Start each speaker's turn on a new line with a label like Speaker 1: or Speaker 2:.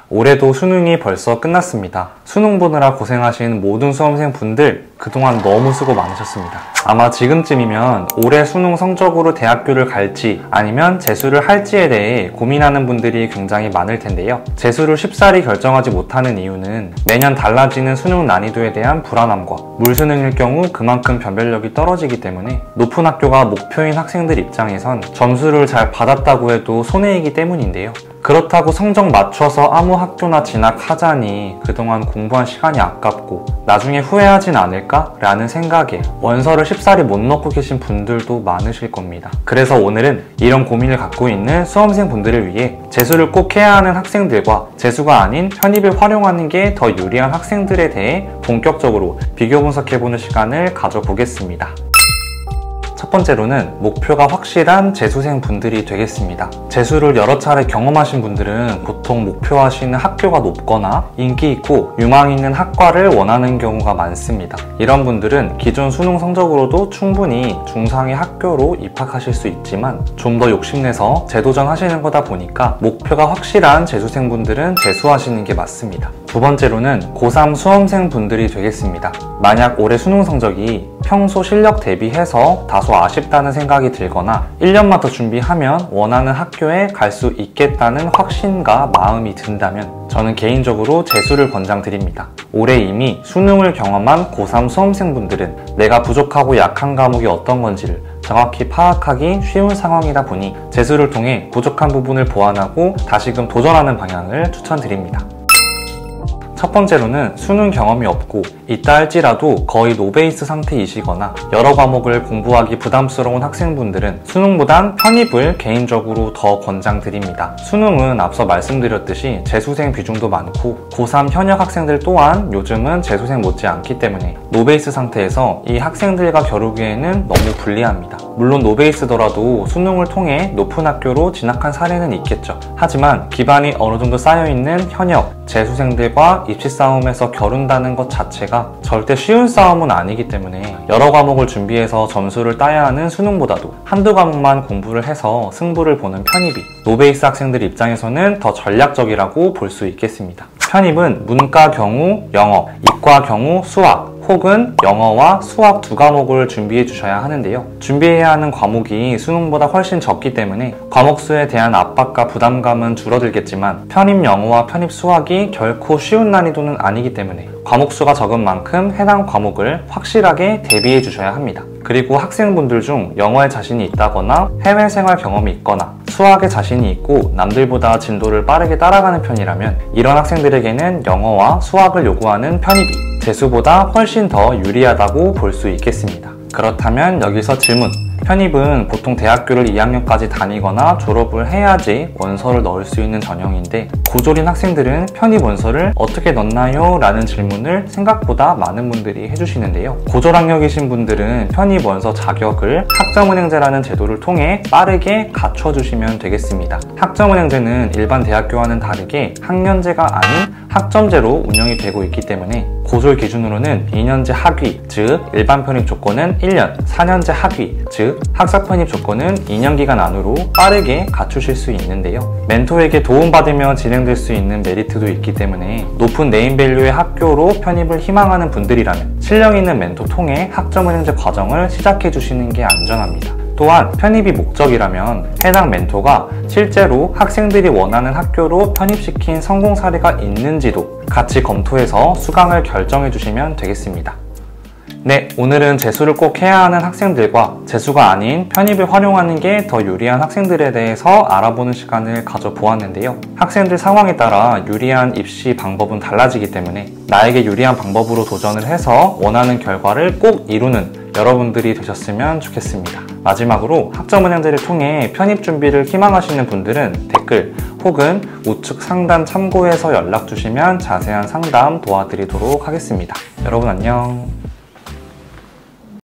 Speaker 1: 올해도 수능이 벌써 끝났습니다. 수능 보느라 고생하신 모든 수험생분들 그동안 너무 수고 많으셨습니다. 아마 지금쯤이면 올해 수능 성적으로 대학교를 갈지 아니면 재수를 할지에 대해 고민하는 분들이 굉장히 많을 텐데요. 재수를 쉽사리 결정하지 못하는 이유는 매년 달라지는 수능 난이도에 대한 불안함과 물수능일 경우 그만큼 변별력이 떨어지기 때문에 높은 학교가 목표인 학생들 입장에선 점수를 잘 받았다고 해도 손해이기 때문인데요. 그렇다고 성적 맞춰서 아무 학교나 진학하자니 그동안 공부한 시간이 아깝고 나중에 후회하진 않을까? 라는 생각에 원서를 쉽사리 못 넣고 계신 분들도 많으실 겁니다. 그래서 오늘은 이런 고민을 갖고 있는 수험생 분들을 위해 재수를 꼭 해야 하는 학생들과 재수가 아닌 편입을 활용하는 게 더 유리한 학생들에 대해 본격적으로 비교 분석해보는 시간을 가져보겠습니다. 첫 번째로는 목표가 확실한 재수생 분들이 되겠습니다. 재수를 여러 차례 경험하신 분들은 보통 목표하시는 학교가 높거나 인기 있고 유망 있는 학과를 원하는 경우가 많습니다. 이런 분들은 기존 수능 성적으로도 충분히 중상의 학교로 입학하실 수 있지만 좀 더 욕심내서 재도전 하시는 거다 보니까 목표가 확실한 재수생 분들은 재수하시는 게 맞습니다. 두 번째로는 고3 수험생 분들이 되겠습니다. 만약 올해 수능 성적이 평소 실력 대비해서 다소 아쉽다는 생각이 들거나 1년만 더 준비하면 원하는 학교에 갈 수 있겠다는 확신과 마음이 든다면 저는 개인적으로 재수를 권장드립니다. 올해 이미 수능을 경험한 고3 수험생분들은 내가 부족하고 약한 과목이 어떤 건지를 정확히 파악하기 쉬운 상황이다 보니 재수를 통해 부족한 부분을 보완하고 다시금 도전하는 방향을 추천드립니다. 첫 번째로는 수능 경험이 없고 있다 할지라도 거의 노베이스 상태이시거나 여러 과목을 공부하기 부담스러운 학생분들은 수능보단 편입을 개인적으로 더 권장드립니다. 수능은 앞서 말씀드렸듯이 재수생 비중도 많고 고3 현역 학생들 또한 요즘은 재수생 못지않기 때문에 노베이스 상태에서 이 학생들과 겨루기에는 너무 불리합니다. 물론 노베이스더라도 수능을 통해 높은 학교로 진학한 사례는 있겠죠. 하지만 기반이 어느 정도 쌓여있는 현역 재수생들과 입시 싸움에서 겨룬다는 것 자체가 절대 쉬운 싸움은 아니기 때문에 여러 과목을 준비해서 점수를 따야 하는 수능보다도 한두 과목만 공부를 해서 승부를 보는 편입이 노베이스 학생들 입장에서는 더 전략적이라고 볼 수 있겠습니다. 편입은 문과 경우 영어, 이과 경우 수학, 혹은 영어와 수학 두 과목을 준비해 주셔야 하는데요. 준비해야 하는 과목이 수능보다 훨씬 적기 때문에 과목 수에 대한 압박과 부담감은 줄어들겠지만 편입 영어와 편입 수학이 결코 쉬운 난이도는 아니기 때문에 과목 수가 적은 만큼 해당 과목을 확실하게 대비해 주셔야 합니다. 그리고 학생분들 중 영어에 자신이 있다거나 해외 생활 경험이 있거나 수학에 자신이 있고 남들보다 진도를 빠르게 따라가는 편이라면 이런 학생들에게는 영어와 수학을 요구하는 편입이 재수보다 훨씬 더 유리하다고 볼 수 있겠습니다. 그렇다면 여기서 질문. 편입은 보통 대학교를 2학년까지 다니거나 졸업을 해야지 원서를 넣을 수 있는 전형인데 고졸인 학생들은 편입 원서를 어떻게 넣나요? 라는 질문을 생각보다 많은 분들이 해주시는데요. 고졸 학력이신 분들은 편입 원서 자격을 학점은행제라는 제도를 통해 빠르게 갖춰주시면 되겠습니다. 학점은행제는 일반 대학교와는 다르게 학년제가 아닌 학점제로 운영이 되고 있기 때문에 고졸 기준으로는 2년제 학위, 즉 일반 편입 조건은 1년, 4년제 학위, 즉 학사 편입 조건은 2년 기간 안으로 빠르게 갖추실 수 있는데요. 멘토에게 도움받으며 진행될 수 있는 메리트도 있기 때문에 높은 네임밸류의 학교로 편입을 희망하는 분들이라면 실력 있는 멘토 통해 학점은행제 과정을 시작해 주시는 게 안전합니다. 또한 편입이 목적이라면 해당 멘토가 실제로 학생들이 원하는 학교로 편입시킨 성공 사례가 있는지도 같이 검토해서 수강을 결정해 주시면 되겠습니다. 네, 오늘은 재수를 꼭 해야 하는 학생들과 재수가 아닌 편입을 활용하는 게 더 유리한 학생들에 대해서 알아보는 시간을 가져보았는데요. 학생들 상황에 따라 유리한 입시 방법은 달라지기 때문에 나에게 유리한 방법으로 도전을 해서 원하는 결과를 꼭 이루는 여러분들이 되셨으면 좋겠습니다. 마지막으로 학점은행제를 통해 편입 준비를 희망하시는 분들은 댓글 혹은 우측 상단 참고해서 연락 주시면 자세한 상담 도와드리도록 하겠습니다. 여러분 안녕.